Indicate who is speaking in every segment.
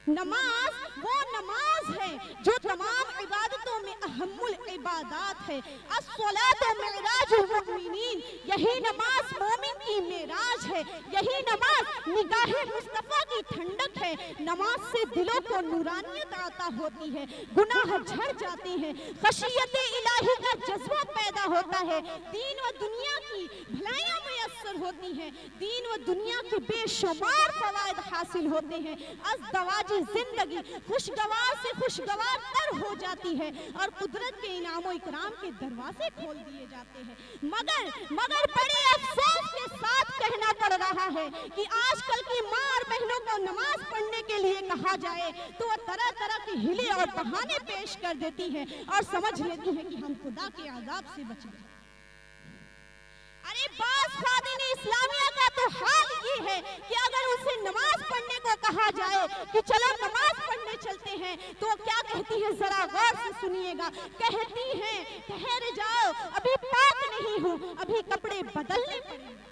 Speaker 1: नमाज वो नमाज है जो तमाम इबादतों में अहमुल इबादात है। अस्सलातु मिराजुल मुमिनीन, यही नमाज मोमिन की मेराज है। यही नमाज निगाहे मुस्तफा की ठंडक है। नमाज से दिलों को नूरानियत आता होती है, गुनाह झड़ जाते हैं, खशियत इलाही का जज्बा पैदा होता है, दीन व दुनिया की भलाइयां मुयस्सर होती हैं, दीन व दुनिया के बेशुमार फवायद हासिल होते हैं। अज़दवाजी जिंदगी खुशगवार से खुशगवार तर हो जाती है और कुदरत के इनामो इकराम के दरवाजे खोल दिए जाते हैं। मगर बड़े अफसोस के साथ कहना पड़ रहा है कि आजकल की माँ और बहनों को नमाज पढ़ने के लिए कहा जाए तो वह तरह तरह के हिले और बहाने पेश कर देती है और समझ लेती है कि हम खुदा के आज़ाब से बच गए। अरे बास खादिन इस्लामिया का तो हाल ये है कि अगर उसे नमाज पढ़ने को कहा जाए कि चलो नमाज पढ़ने चलते हैं तो क्या कहती है, जरा गौर से सुनिएगा। कहती हैं ठहर जाओ, अभी पाक नहीं हूँ, अभी कपड़े बदलने पड़ेंगे।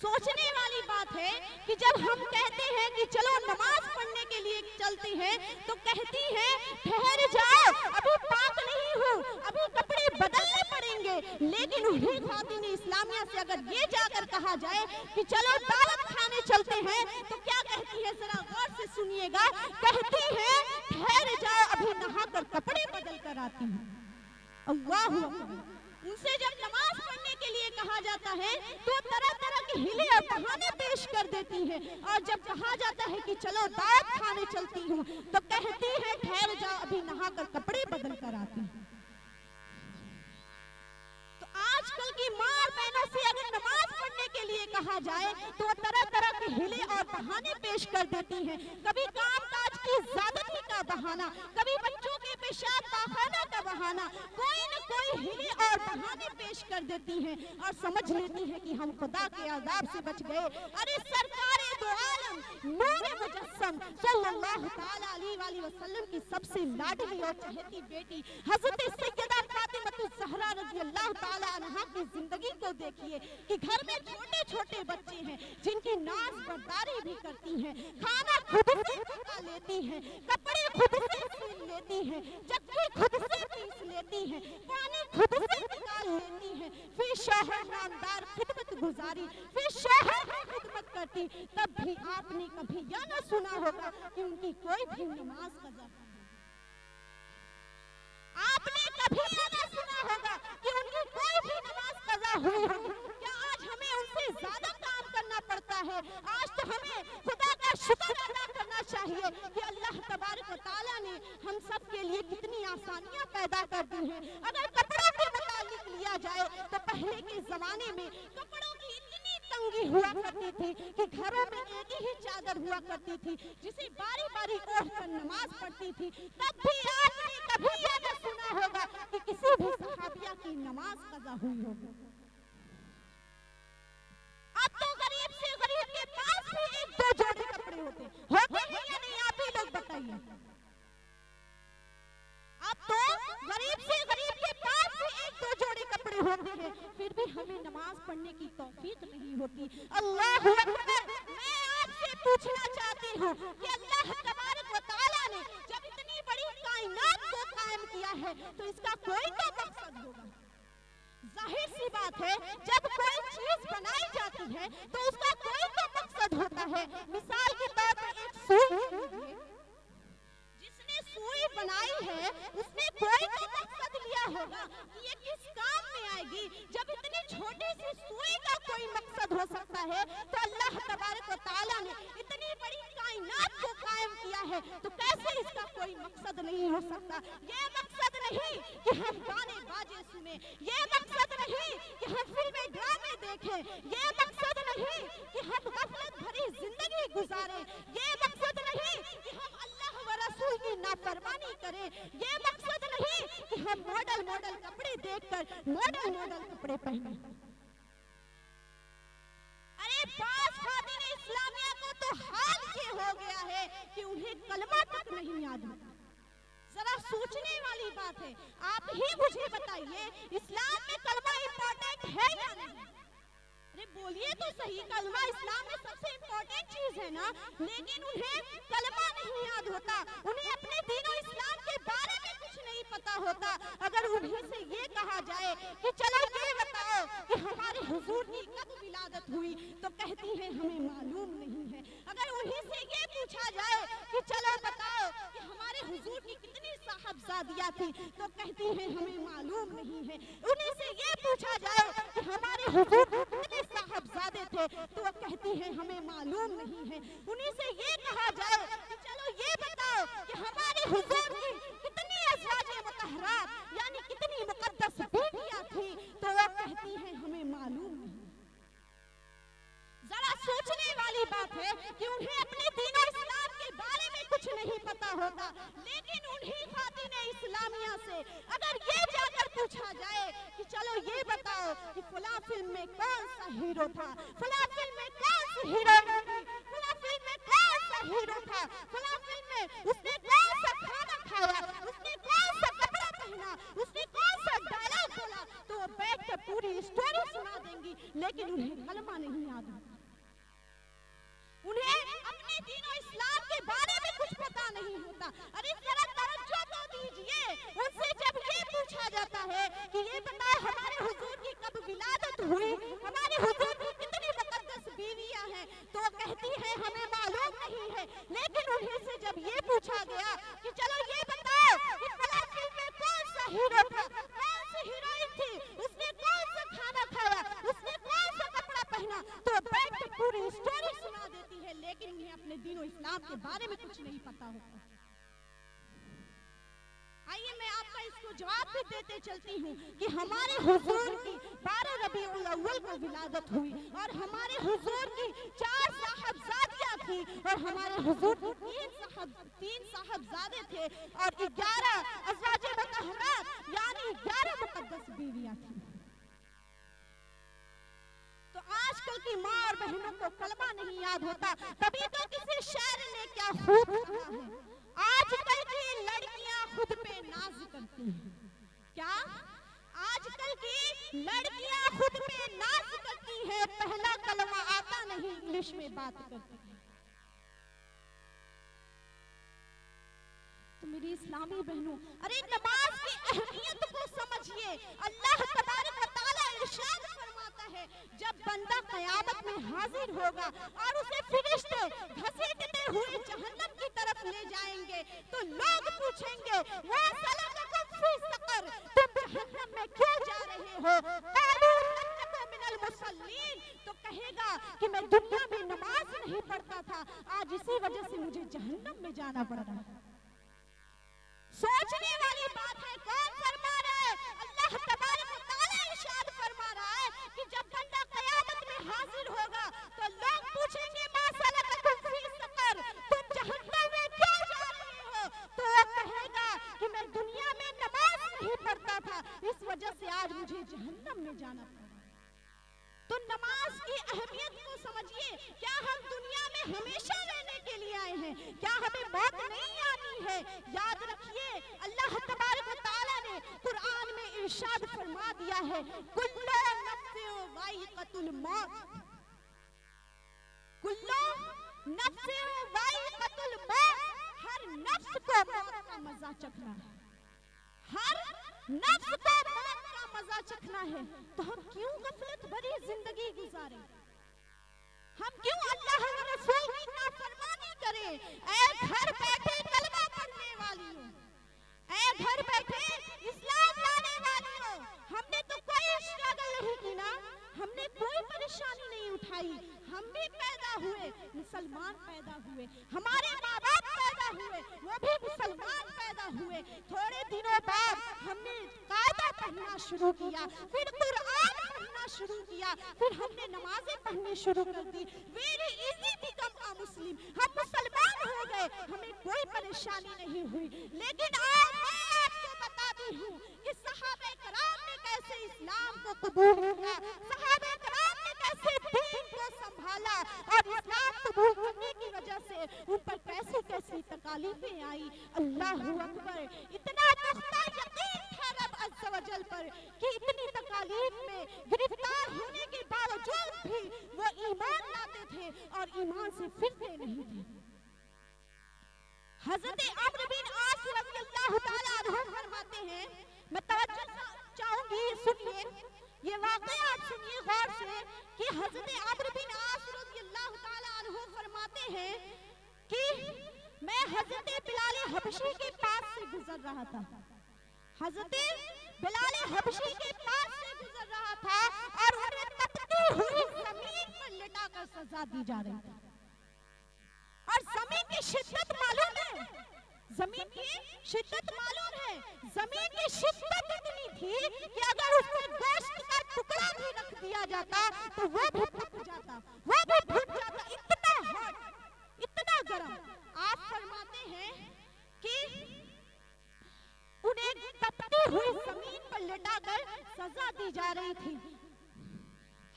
Speaker 1: सोचने वाली बात है कि जब हम कहते हैं कि चलो नमाज पढ़ने के लिए चलते हैं तो कहती हैं ठहर जाओ, अभी पाक नहीं हूँ, अभी कपड़े बदलने पड़ेंगे। लेकिन उन्हीं खातिन इस्लामिया से अगर ये जाकर कहा जाए कि चलो दावत खाने चलते हैं तो क्या कहती है, जरा गौर से सुनिएगा। कहती है ठहर जाओ, अभी नहाकर कपड़े बदल कर आती हूँ। अल्लाहु अकबर। उनसे जब नमाज पढ़ने के लिए कहा जाता है तो तरह तरह के हिले और बहाने पेश कर देती है, और जब कहा जाता है कि चलो दावत खाने चलती हूँ तो कहती है ठहर जाओ, अभी नहाकर कपड़े बदल कर आती हूँ। तो आजकल की माँ और बहनों से अगर नमाज पढ़ने के लिए कहा जाए तो वो तरह तरह के हिले और बहाने पेश कर देती है। कभी कामकाज की ज़्यादती का बहाना, कभी बच्चों के पेशाब पाखाना का बहाना, कोई न कोई हिले और बहाने पेश कर देती हैं और समझ लेती है कि हम खुदा के आज़ाब से बच गए। अरे सरकारे दो आलम नूरे मुजस्सम सल्लल्लाहु ताला अलैहि वसल्लम की सबसे लाडली और चहेती बेटी हज़रत सैयदा फातिमा ज़हरा रज़ी अल्लाह ताला अन्हा की जिंदगी को देखिए कि घर में छोटे छोटे बच्चे हैं जिनकी नाज बर्दारी भी करती हैं, खाना खुद से पका लेती हैं, कपड़े खुद से सील लेती हैं, चक्की खुद से पीस लेती हैं, पानी खुद से निकाल लेती हैं, फिर शौहर नामदार खिदमत गुजारी, फिर शौहर की खिदमत करती। तब भी आपने कभी यह न सुना होगा कि उनकी कोई भी नमाज कज़ा, आपने कभी यह न सुना होगा कि उनकी कोई भी नमाज कज़ा हुई होगी। क्या आज हमें उनसे ज्यादा काम करना पड़ता है? आज तो हमें खुदा का शुक्र अदा करना चाहिए कि अल्लाह तबारक व तआला ने हम सब के लिए कितनी आसानियां पैदा कर दी हैं। अगर कपड़ों के मुतालिक लिया जाए तो पहले के जमाने में कपड़ों की इतनी तंगी हुआ करती थी कि घरों में एक ही चादर हुआ करती थी जिसे बारी बारी ओढ़ कर नमाज पढ़ती थी। तब भी आपने कभी यह न सुना होगा कि किसी भी सहाबिया की नमाज कज़ा हुई होगी। अब तो गरीब से गरीब के पास भी एक दो जोड़े कपड़े होते हैं या नहीं, आप ही लोग बताइए। अब तो गरीब से गरीब के पास भी एक दो जोड़े कपड़े होते हैं, फिर भी हमें नमाज पढ़ने की तौफीक नहीं होती। अल्लाह अकबर। मैं आपसे पूछना चाहती हूँ कि अल्लाह तबारक व तआला ने जब इतनी बड़ी कायनात को कायम किया है तो इसका कोई तो मकसद होगा। जाहिर सी बात है, जब कोई चीज बनाई जाती है तो उसका कोई तो मकसद होता है। मिसाल के तौर पर एक सुई, जिसने सुई बनाई है उसने कोई तो मकसद लिया होगा कि ये किस काम में आएगी। जब इतनी छोटी सी सुई का कोई मकसद हो सकता है तो अल्लाह तबारक व तआला ने इतनी बड़ी कायनात को कायम किया है तो कैसे इसका कोई मकसद नहीं हो सकता। ये मकसद नहीं कि हम गाने बाजे सुने, ये मकसद नहीं कि हम फिल्में ड्रामे देखें, ये मकसद नहीं कि हम गफलत भरी जिंदगी गुजारें, ये मकसद नहीं कि हम अल्लाह व रसूल की नाफरमानी करें, ये मकसद नहीं कि हम मॉडल मॉडल कपड़े देखकर मॉडल मॉडल कपड़े पहने। अरे बास खातिन इस्लामिया को तो हाल ये हो गया है कि उन्हें कलमा तक नहीं याद होता। जरा सोचने वाली बात है। आप ही मुझे बताइए, इस्लाम में कलमा इम्पोर्टेंट है या नहीं? अरे बोलिए तो सही, कलमा इस्लाम में सबसे इम्पोर्टेंट चीज है ना, लेकिन उन्हें कलमा नहीं याद होता, उन्हें अपने दीन और इस्लाम के बारे में कुछ नहीं पता होता। अगर उन्हीं से ये कहा जाए कि चलो ये बताओ कि हमारे हुजूर की कब विलादत हुई, तो कहती है हमें मालूम नहीं है। अगर उन्हीं से ये पूछा जाए कि चलो बताओ कि हमारे हुजूर की कितनी साहबजादियां थी, तो कहती है हमें मालूम नहीं है। उन्हीं से ये पूछा जाए कि हमारे हुजूर कितने साहबजादे थे, तो वो कहती है हमें मालूम नहीं है। उन्हीं से ये कहा जाए कि चलो ये बताओ कि हमारे हुजूर की कितनी अज़वाजे मुतहरात यानी कितनी मुक़द्दस बीवियां थी, तो वो कहती है हमें मालूम नहीं। जरा सोचने वाली बात है कि उन्हें अपने दीन और इस्लाम के बारे में कुछ नहीं पता होता, लेकिन उन्हीं खातिने इस्लामिया से अगर ये जाकर पूछा जाए कि चलो ये बताओ कि फला फिल्म में कौन सा हीरो था, फला फिल्म में कौन सी हीरोइन थी, फला फिल्म में कौन सा हीरो था, फला फिल्म में उसने कौन सा खाना खाया, उसने कौन सा कपड़ा पहना, उसने कौन सा डायलॉग बोला, तो वो बैठ कर पूरी स्टोरी सुना देंगी, लेकिन उन्हें कलमा नहीं याद होता। उन्हें अपने दीन और इस्लाम के बारे में कुछ पता नहीं होता। अरे जरा तवज्जो तो दीजिए, उनसे जब ये पूछा जाता है कि ये बताओ हमारे हुजूर की कब विलादत हुई, हमारे हुजूर की कितनी मुक़द्दस बीवियां हैं, तो कहती है हमें मालूम नहीं है। लेकिन उन्हीं से जब ये पूछा गया कि चलो ये बताओ कि फला फिल्म में कौन सा हीरो था, कौन सी हीरोइन थी, उसने कौन सा खाना खाया, उसने कौन सा कपड़ा पहना, तो बैठ कर पूरी स्टोरी सुना देती है, लेकिन उन्हें अपने दीन और इस्लाम के बारे में कुछ नहीं पता होता। आइए मैं आपका इसको जवाब भी देते चलती हूँ कि हमारे हुजूर की 12 रबीउल अव्वल को विलादत हुई और हमारे हुजूर की 4 साहबजादियां थी और हमारे हुजूर की 3 साहबजादे थे और 11 अज़वाजे मुतहरात यानी 11 मुक़द्दस बीवियां थी। तो आजकल की माँ और बहनों को कलमा नहीं याद होता, तभी तो किसी शायर ने क्या खूब कहा है, आजकल की लड़कियां खुद पे नाज करती हैं। क्या आजकल की लड़कियां खुद पे नाज करती हैं, पहला कलमा आता नहीं इंग्लिश में बात करती है। तो मेरी इस्लामी बहनों, अरे नमाज की अहमियत को समझिए। अल्लाह तबारक व तआला इरशाद फरमाता है, जब बंदा क़यामत में हाजिर होगा और उसे फरिश्ते घसीटते हुए जहन्नम की तरफ ले जाएंगे, तो लोग पूछेंगे वा सलककुम फी सक़र, तुम जहन्नम में क्यों जा रहे हो? क़ालू लम नकु मिनल मुसल्लीन, तो कहेगा कि मैं दुनिया में नमाज नहीं पढ़ता था, आज इसी वजह से मुझे जहन्नम में जाना पड़ रहा है। सोचने वाली बात है, कौन फरमा रहा है? अल्लाह तबारक व तआला इरशाद फरमा रहा है कि जब बंदा क़यामत में हाजिर होगा तो लोग पूछेंगे मा सलककुम फी सक़र, तुम जहन्नम में क्यों जा रहे हो? तो वो कहेगा कि मैं दुनिया में नमाज नहीं पढ़ता था, इस वजह से आज मुझे जहन्नम में जाना पड़ा। तो नमाज की अहमियत को समझिए। क्या हम दुनिया में हमेशा रहने के लिए आए हैं? क्या हमें मौत नहीं आनी है? याद रखिए, अल्लाह तबारक व तआला ने कुरान में इरशाद फरमा दिया है, कुल्लु नफ्सिन ज़ाइक़तुल मौत, कुल्लु नफ्सिन ज़ाइक़तुल मौत, हर नफ्स को मौत का मजा चखना है, हर नफ्स को मौत का मजा चखना है। तो हम क्यों गफलत भरी जिंदगी गुजारें? हम क्यों अल्लाह और रसूल की नाफरमानी करें? ऐ घर बैठे कलमा पढ़ने वालियों, ऐ घर बैठे इस्लाम लाने वालियों, हमने तो कोई स्ट्रगल नहीं की ना, हमने कोई परेशानी नहीं उठाई। हम भी पैदा हुए मुसलमान पैदा हुए, हमारे माँ बाप पैदा हुए वो भी मुसलमान पैदा हुए। थोड़े दिनों बाद हमने कायदा पढ़ना शुरू किया, फिर कुरान पढ़ना शुरू किया, फिर हमने नमाजें पढ़नी शुरू कर दी। वेरी इजी बिकम अ मुस्लिम, हम मुसलमान हो गए, हमें कोई परेशानी नहीं हुई। लेकिन आज मैं आपको बताती हूँ कि सहाबे कराम ने कैसे इस्लाम को कबूल किया, सहाबे कराम ने कैसे दीन को संभाला और इस्लाम कबूल करने की वजह से उन पर कैसी कैसी तकालीफें आई। अल्लाहू अकबर, इतना पुख्ता यकीन था रब अज़्ज़ा अज़्ज़ व जल पर कि इतनी तकालीफ में गिरफ्तार होने के बावजूद भी वो ईमान लाते थे और ईमान से फिरते नहीं थे। हज़रत अम्र बिन आस रज़ियल्लाहु ताला अन्हु फरमाते हैं, मैं तवज्जो चाहूंगी, सुनिए ये वाक़या आप सुनिए गौर से कि हज़रत अम्र बिन आस रज़ियल्लाहु ताला अन्हु फरमाते हैं कि मैं हज़रत बिलाल हबशी के पास से गुजर रहा था। हज़रत बिलाल हबशी के पास से गुजर रहा था और उन्हें तपती हुई जमीन पर लिटाकर सजा दी जा रही थी। और जमीन की शिद्दत मालूम है, जमीन की शिद्दत मालूम है, जमीन की शिद्दत इतनी थी कि अगर उसमें गोश्त का टुकड़ा भी रख दिया जाता तो वो भी फट जाता, वो भी फट जाता, इतना हॉट, इतना गर्म। आप फरमाते हैं कि उन्हें तपती हुई जमीन पर लिटाकर सजा दी जा रही थी।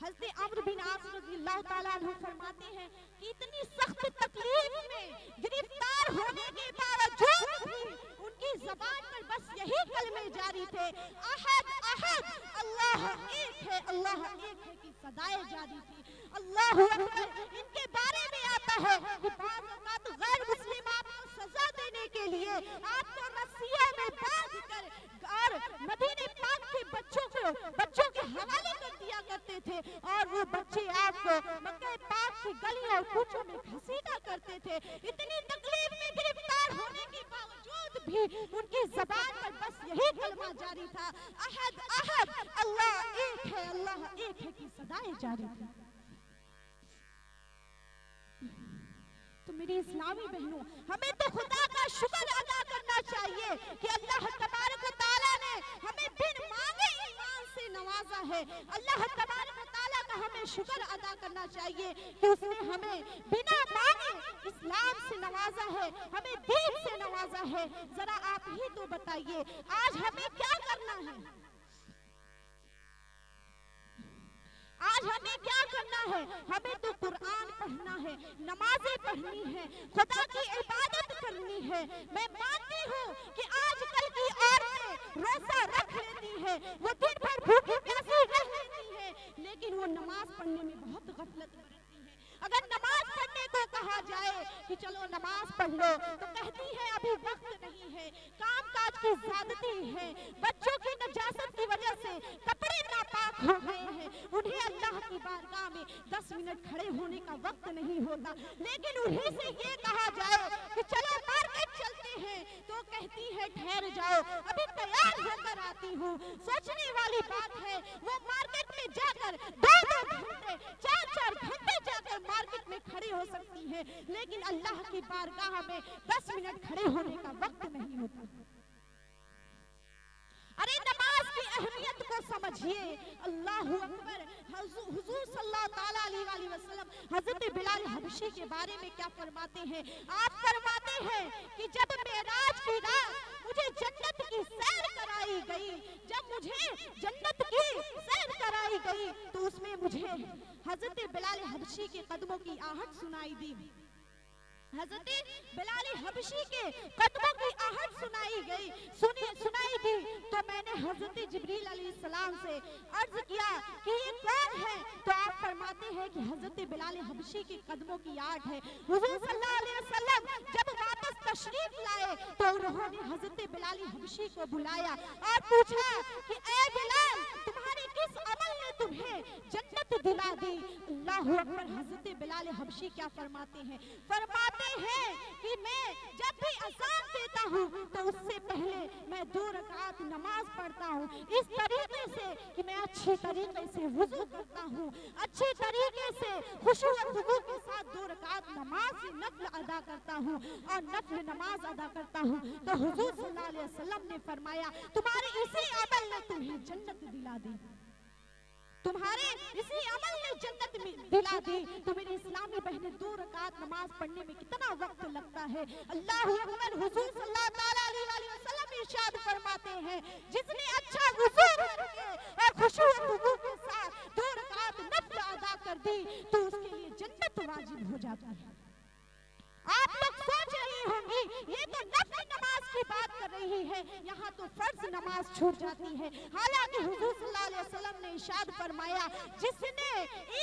Speaker 1: हज़रत अम्र बिन आस रज़ियल्लाहु ताला अन्हु फरमाते हैं कि इतनी सख्त तकलीफ में गिरफ्तार होने के बावजूद भी उनकी ज़बान पर बस यही कलमे जारी थे, अहद अहद, अल्लाह एक है, अल्लाह एक है की सदाएं जारी थी। अल्लाहु अकबर। इनके बारे में आता है कि बाज़ औक़ात गैर मुस्लिम आपको सजा देने के लिए आपको रस्सियों में बांधकर और मदीने पाक के बच्चों के हवाले कर दिया करते थे और वो बच्चे आपको मक्के पाक की गलियों और कूचों में घसीटा करते थे। इतनी तकलीफ में गिरफ्तार होने के बावजूद भी उनकी ज़बान पर बस यही कलमा जारी था, अहद अहद, अल्लाह एक है, अल्लाह एक है की सदाएं जारी थी। तो मेरी इस्लामी बहनों, हमें तो खुदा का शुक्र अदा करना चाहिए कि अल्लाह तबारक व तआला ने हमें बिन मांगे ईमान से नवाजा है। अल्लाह तबारक व तआला का हमें शुक्र अदा करना चाहिए कि उसने हमें बिना मांगे इस्लाम से नवाजा है, हमें दीन से नवाजा है। जरा आप ही तो बताइए आज हमें क्या करना है, आज हमें क्या करना है? हमें तो कुरान पढ़ना है, नमाजें पढ़नी है, खुदा की इबादत करनी है। मैं मानती हूँ कि आजकल की औरतें रोजा रख लेती है, वो दिन भर भूखी प्यासी रह लेती है, लेकिन वो नमाज पढ़ने में बहुत गफलत बरतती है। अगर नमाज पढ़ने को कहा जाए कि चलो नमाज पढ़ लो तो कहती है अभी वक्त नहीं है, काम काज की ज़्यादती है, बच्चों की नजासत की वजह से कपड़े नापाक हो गए हैं, उन्हें अल्लाह की बारगाह में 10 मिनट खड़े होने का वक्त नहीं होता। लेकिन उन्हीं से ये कहा जाए कि चलो मार्केट चलते हैं तो कहती है ठहर जाओ, अभी तैयार होकर आती हूँ। सोचने वाली बात है, वो मार्केट में जाकर 2-2 घंटे 4-4 घंटे जाकर मार्केट में खड़ी हो सकती है, लेकिन अल्लाह की बारगाह में 10 मिनट खड़े होने का वक्त नहीं होता। अरे नमाज की अहमियत को समझिए। अल्लाहु अकबर। हुजूर सल्लल्लाहु ताला अलैहि वसल्लम हजरत बिलाल हबशी के बारे में क्या फरमाते हैं? आप फरमाते हैं कि जब मेराज की रात मुझे जन्नत की सैर कराई गई, जब मुझे जन्नत की सैर कराई गई तो उसमें मुझे हजरत बिलाल हबशी के कदमों की आहट सुनाई दी। हजरत बिलाल हबशी के कदमों की आहट सुनाई दी तो मैंने हजरत जिब्रील अलैहिस्सलाम से अर्ज किया कि ये कौन है? तो आप फरमाते हैं कि हजरत बिलाल हबशी के कदमों की आहट है। हुजूर सल्लल्लाहु अलैहि वसल्लम जब वापस तशरीफ लाए तो उन्होंने हजरत बिलाल हबशी को बुलाया और पूछा कि ए बिलाल, तुम्हारे किस अमल ने तुम्हें जन्नत दिला दी? अल्लाहु अकबर। हजरत बिलाल हबशी क्या फरमाते हैं? फरमाते हैं कि मैं जब भी अज़ान देता हूँ तो उससे पहले मैं 2 रकात नमाज पढ़ता हूँ, इस तरीके से कि मैं अच्छे तरीके से वुज़ू करता हूँ, अच्छे तरीके से खुशू और खुशू के साथ 2 रकात नमाज नफल अदा करता हूँ और नफल नमाज अदा करता हूँ। तो हुजूर सल्लल्लाहु अलैहि वसल्लम ने फरमाया तुम्हारे इसी अमल ने तुम्हें जन्नत दिला दी, तुम्हारे इसी अमल ने जन्नत दिला दी। तो मेरी इस्लामी बहनें 2 रकात नमाज पढ़ने में कितना वक्त लगता है? अल्लाहु अकबर। हुजूर सल्लल्लाहु ताला अलैहि वसल्लम इरशाद फरमाते हैं जिसने अच्छा वुज़ू करके और खुशू और खुशू के साथ 2 रकात नफल अदा कर दी तो उसके लिए जन्नत वाजिब हो जाती है। आप लोग सोच रही होंगी ये तो नफल नमाज की बात कर रही है, यहाँ तो फर्ज नमाज नमाज छूट जाती है। हालांकि हुजूर सल्लल्लाहु अलैहि वसल्लम ने इरशाद फरमाया, जिसने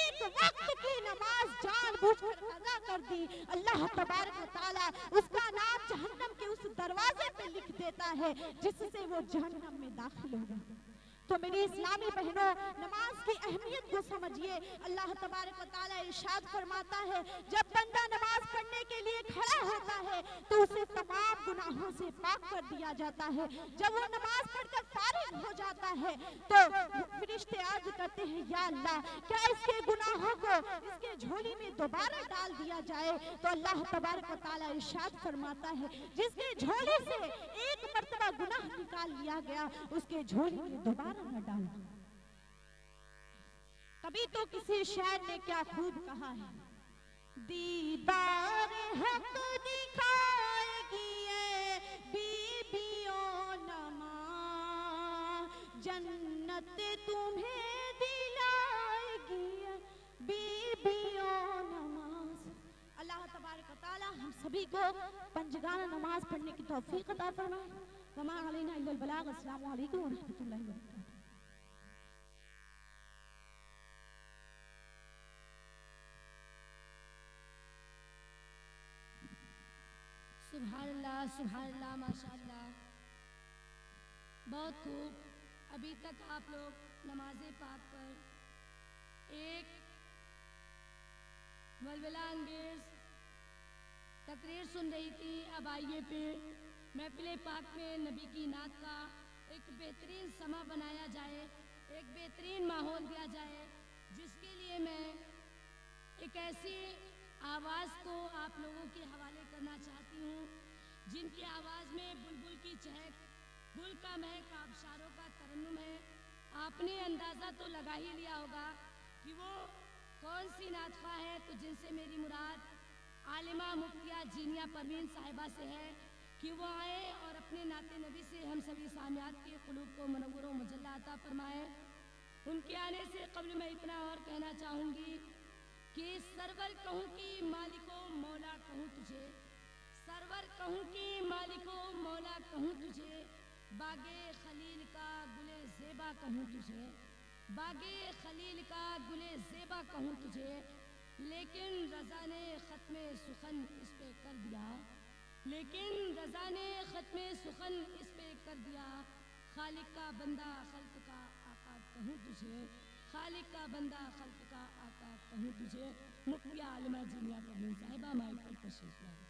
Speaker 1: एक वक्त की नमाज जानबूझकर कज़ा कर दी, अल्लाह तबारक व तआला उसका नाम जहन्नम के उस दरवाजे पे लिख देता है जिससे वो जहन्नम में दाखिल होगा। तो मेरी इस्लामी बहनों, नमाज की अहमियत को समझिए। अल्लाह तबारक व तआला इरशाद फरमाता है, जब बंदा नमाज पढ़ने के लिए खड़ा होता है तो उसे तमाम गुनाहों से पाक कर दिया जाता है। जब वो नमाज पढ़कर फारिग हो जाता है तो फरिश्ते अर्ज करते हैं, या अल्लाह, क्या इसके गुनाहों को इसके झोली में दोबारा डाल दिया जाए? तो अल्लाह तबारक व तआला इरशाद फरमाता है, जिसके झोली से एक मर्तबा गुनाह निकाल लिया गया, उसके झोली में दोबारा न डालना। कभी तो किसी शायर ने क्या खूब कहा है, दीदार हक दिखाएगी ये बीबियों नमाज, जन्नत तुम्हें दिलाएगी ये बीबियों नमाज। अल्लाह तबारक व तआला हम सभी को पंजगाना नमाज पढ़ने की तौफीक अता फरमाए। वमा अलैना इल्लल बलाग। अस्सलामु अलैकुम व रहमतुल्लाहि व बरकातहू।
Speaker 2: सुभानअल्लाह, सुभानअल्लाह, माशाअल्लाह, बहुत खूब। अभी तक आप लोग नमाज पाक पर एक वलवला अंगेज तकरीर सुन रही थी। अब आइए फिर महफिल पाक में नबी की नात का एक बेहतरीन समा बनाया जाए, एक बेहतरीन माहौल दिया जाए, जिसके लिए मैं एक ऐसी आवाज़ को आप लोगों के हवाले करना चाहती हूँ, जिनकी आवाज़ में बुलबुल की चहक, गुल का महक, आबशारों का तरन्नुम है। आपने अंदाज़ा तो लगा ही लिया होगा कि वो कौन सी नातखा है। तो जिनसे मेरी मुराद आलिमा मुफ्तिया जीनिया परवीन साहिबा से है कि वो आए और अपने नाते नबी से हम सभी सामियात के क़ुलूब को मनव्वर व मुजल्ला अता फरमाए। उनके आने से कबल मैं इतना और कहना चाहूँगी कि सरवर कहूँ कि मालिको मौला कहूँ तुझे, सरवर कहूँ कि मालिको मौला कहूँ तुझे, बागे खलील का गुले ज़ेबा कहूँ तुझे, बागे खलील का गुले ज़ेबा कहूँ तुझे। लेकिन रज़ा ने ख़त्मे सुखन इस पे कर दिया, लेकिन रज़ा ने ख़त्मे सुखन इस पे कर दिया। खालिक का बंदा खल्क का आका कहूँ तुझे, खालिक का बंदा खल्क का आका कहूँ तुझे। मुफ्तिया आलिमा जीनिया परवीन साहिबा माइक पर तशरीफ़ लाए।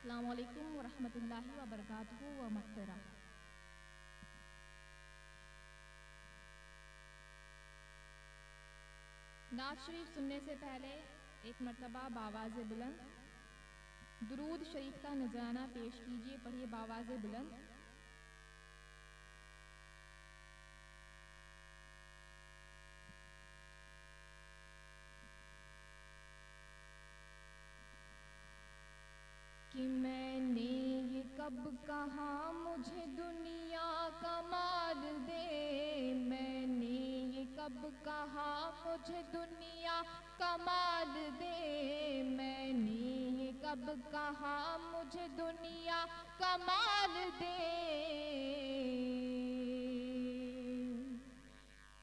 Speaker 3: अस्सलामु अलैकुम व रहमतुल्लाहि व बरकातहू व मग़फ़िरह। नात शरीफ सुनने से पहले एक मरतबा बावाज़े बुलंद दुरूद शरीफ का नजराना पेश कीजिए। पढ़िए बावाज़े बुलंद। कि मैंने ये कब कहा मुझे दुनिया कमाल दे, मैंने ये कब कहा मुझे दुनिया कमाल दे, मैंने ये कब कहा मुझे दुनिया कमाल दे।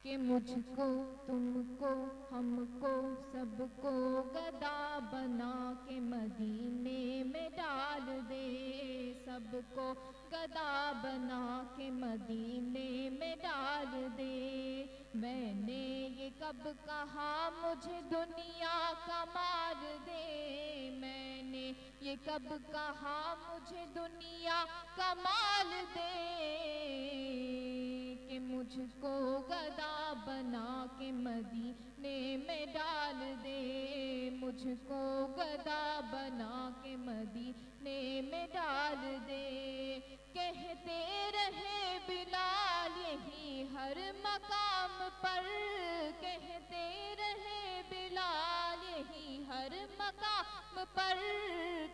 Speaker 3: कि मुझको तुमको हमको सबको गदा बना के मदीने में डाल दे, सबको गदा बना के मदीने में डाल दे। मैंने ये कब कहा मुझे दुनिया कमाल दे, मैंने ये कब कहा मुझे दुनिया कमाल दे। कि मुझको गदा बना के मदीने में डाल दे, मुझको गदा बना के मदीने में डाल दे। पर कहते रहे बिलाल, यही हर मकाम पर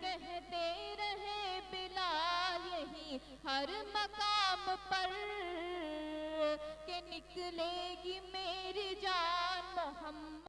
Speaker 3: कहते रहे बिलाल, यही हर मकाम पर के निकलेगी मेरी जान मोहम्मद